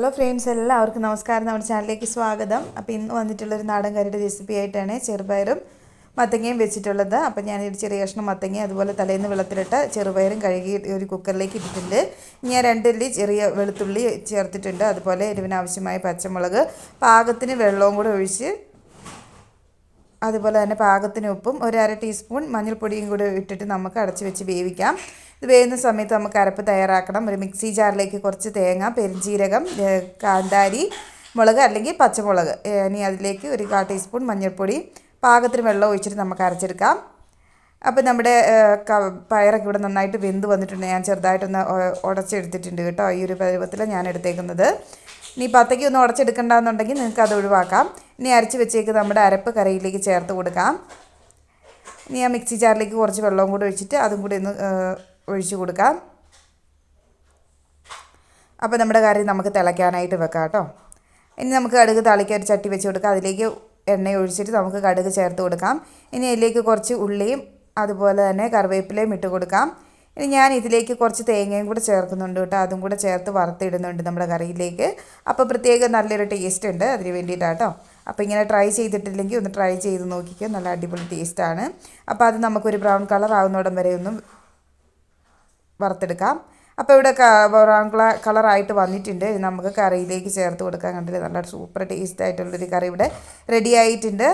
Hello friends, എല്ലാവർക്കും നമസ്കാരം. നമ്മുടെ ചാനലിലേക്ക് സ്വാഗതം. അപ്പോൾ ഇന്ന് വന്നിട്ടുള്ളൊരു നാടൻ കറിയുടെ റെസിപ്പി ആയിട്ടാണ് ചെറുപയറും മത്തങ്ങയും വെച്ചിട്ടുള്ളത്. അപ്പോൾ ഞാനൊരു ചെറിയ കഷ്ണം മത്തങ്ങ അതുപോലെ തലേന്ന് വെള്ളത്തിലിട്ട് ചെറുപയറും കഴുകി ഒരു കുക്കറിലേക്ക് ഇട്ടിട്ടുണ്ട്. ഞാൻ 2 അല്ലി ചെറിയ വെളുത്തുള്ളി ചേർത്തിട്ടുണ്ട്. അതുപോലെ എരിവിന് ആവശ്യമായ പച്ചമുളക്, പാകത്തിന് വെള്ളവും കൂടെ ഒഴിച്ച്, അതുപോലെ തന്നെ പാകത്തിന് ഉപ്പും 1/2 ടീസ്പൂൺ മഞ്ഞൾപ്പൊടിയും കൂടി ഇട്ടിട്ട് നമുക്ക് അടച്ച് വെച്ച് വേവിക്കാം. ഇത് വേവുന്ന സമയത്ത് നമുക്ക് അരപ്പ് തയ്യാറാക്കണം. ഒരു മിക്സി ജാറിലേക്ക് കുറച്ച് തേങ്ങ, പെരുംജീരകം, കാന്താരി മുളക് അല്ലെങ്കിൽ പച്ചമുളക്, ഇനി അതിലേക്ക് ഒരു 1/4 ടീസ്പൂൺ മഞ്ഞൾപ്പൊടി, പാകത്തിന് വെള്ളം ഒഴിച്ചിട്ട് നമുക്ക് അരച്ചെടുക്കാം. അപ്പോൾ നമ്മുടെ പയറൊക്കെ ഇവിടെ നന്നായിട്ട് വെന്ത് വന്നിട്ടുണ്ട്. ഞാൻ ചെറുതായിട്ടൊന്ന് ഉടച്ചെടുത്തിട്ടുണ്ട് കേട്ടോ. ഈ ഒരു പരുവത്തിലാണ് ഞാൻ എടുത്തേക്കുന്നത്. ഇനി പത്തയ്ക്ക് ഒന്ന് ഉടച്ചെടുക്കണ്ടെന്നുണ്ടെങ്കിൽ നിങ്ങൾക്ക് അത് ഒഴിവാക്കാം. ഇനി അരച്ച് വെച്ചേക്ക് നമ്മുടെ അരപ്പ് കറിയിലേക്ക് ചേർത്ത് കൊടുക്കാം. ഇനി ആ മിക്സി ജാറിലേക്ക് കുറച്ച് വെള്ളവും കൂടി ഒഴിച്ചിട്ട് അതും കൂടി ഒന്ന് ഒഴിച്ച് കൊടുക്കാം. അപ്പോൾ നമ്മുടെ കറി നമുക്ക് തിളയ്ക്കാനായിട്ട് വെക്കാം കേട്ടോ. ഇനി നമുക്ക് കടുക് താളിക്കാൻ ഒരു ചട്ടി വെച്ച് കൊടുക്കാം. അതിലേക്ക് എണ്ണ ഒഴിച്ചിട്ട് നമുക്ക് കടുക് ചേർത്ത് കൊടുക്കാം. ഇനി അതിലേക്ക് കുറച്ച് ഉള്ളിയും അതുപോലെ തന്നെ കറിവേപ്പിലയും ഇട്ട് കൊടുക്കാം. ഇനി ഞാൻ ഇതിലേക്ക് കുറച്ച് തേങ്ങയും കൂടെ ചേർക്കുന്നുണ്ട് കേട്ടോ. അതും കൂടെ ചേർത്ത് വറുത്തിടുന്നുണ്ട് നമ്മുടെ കറിയിലേക്ക്. അപ്പോൾ പ്രത്യേകം നല്ലൊരു ടേസ്റ്റ് ഉണ്ട് അതിന് വേണ്ടിയിട്ടാണ് കേട്ടോ. അപ്പോൾ ഇങ്ങനെ ട്രൈ ചെയ്തിട്ടില്ലെങ്കിൽ ഒന്ന് ട്രൈ ചെയ്ത് നോക്കിക്കോ, നല്ല അടിപൊളി ടേസ്റ്റാണ്. അപ്പോൾ അത് നമുക്കൊരു ബ്രൗൺ കളർ ആവുന്നോടം വരെ ഒന്ന് വറുത്തെടുക്കാം. അപ്പോൾ ഇവിടെ ബ്രൗൺ കളറായിട്ട് വന്നിട്ടുണ്ട്. നമുക്ക് കറിയിലേക്ക് ചേർത്ത് കൊടുക്കാൻ. കണ്ടിട്ട് നല്ല സൂപ്പർ ടേസ്റ്റ് ആയിട്ടുള്ളൊരു കറി ഇവിടെ റെഡി ആയിട്ടുണ്ട്.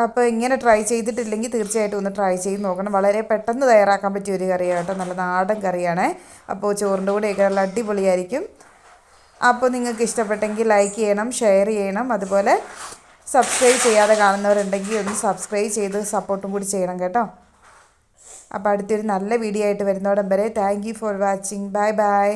അപ്പോൾ ഇങ്ങനെ ട്രൈ ചെയ്തിട്ടില്ലെങ്കിൽ തീർച്ചയായിട്ടും ഒന്ന് ട്രൈ ചെയ്ത് നോക്കണം. വളരെ പെട്ടെന്ന് തയ്യാറാക്കാൻ പറ്റിയ ഒരു കറിയാണ് കേട്ടോ. നല്ല നാടൻ കറിയാണ്. അപ്പോൾ ചോറിൻ്റെ കൂടെയൊക്കെ നല്ല അടിപൊളിയായിരിക്കും. അപ്പോൾ നിങ്ങൾക്ക് ഇഷ്ടപ്പെട്ടെങ്കിൽ ലൈക്ക് ചെയ്യണം, ഷെയർ ചെയ്യണം. അതുപോലെ സബ്സ്ക്രൈബ് ചെയ്യാതെ കാണുന്നവരുണ്ടെങ്കിൽ ഒന്ന് സബ്സ്ക്രൈബ് ചെയ്ത് സപ്പോർട്ടും കൂടി ചെയ്യണം കേട്ടോ. അപ്പോൾ അടുത്തൊരു നല്ല വീഡിയോ ആയിട്ട് വരുന്നോടം വരെ thank you for watching. Bye bye.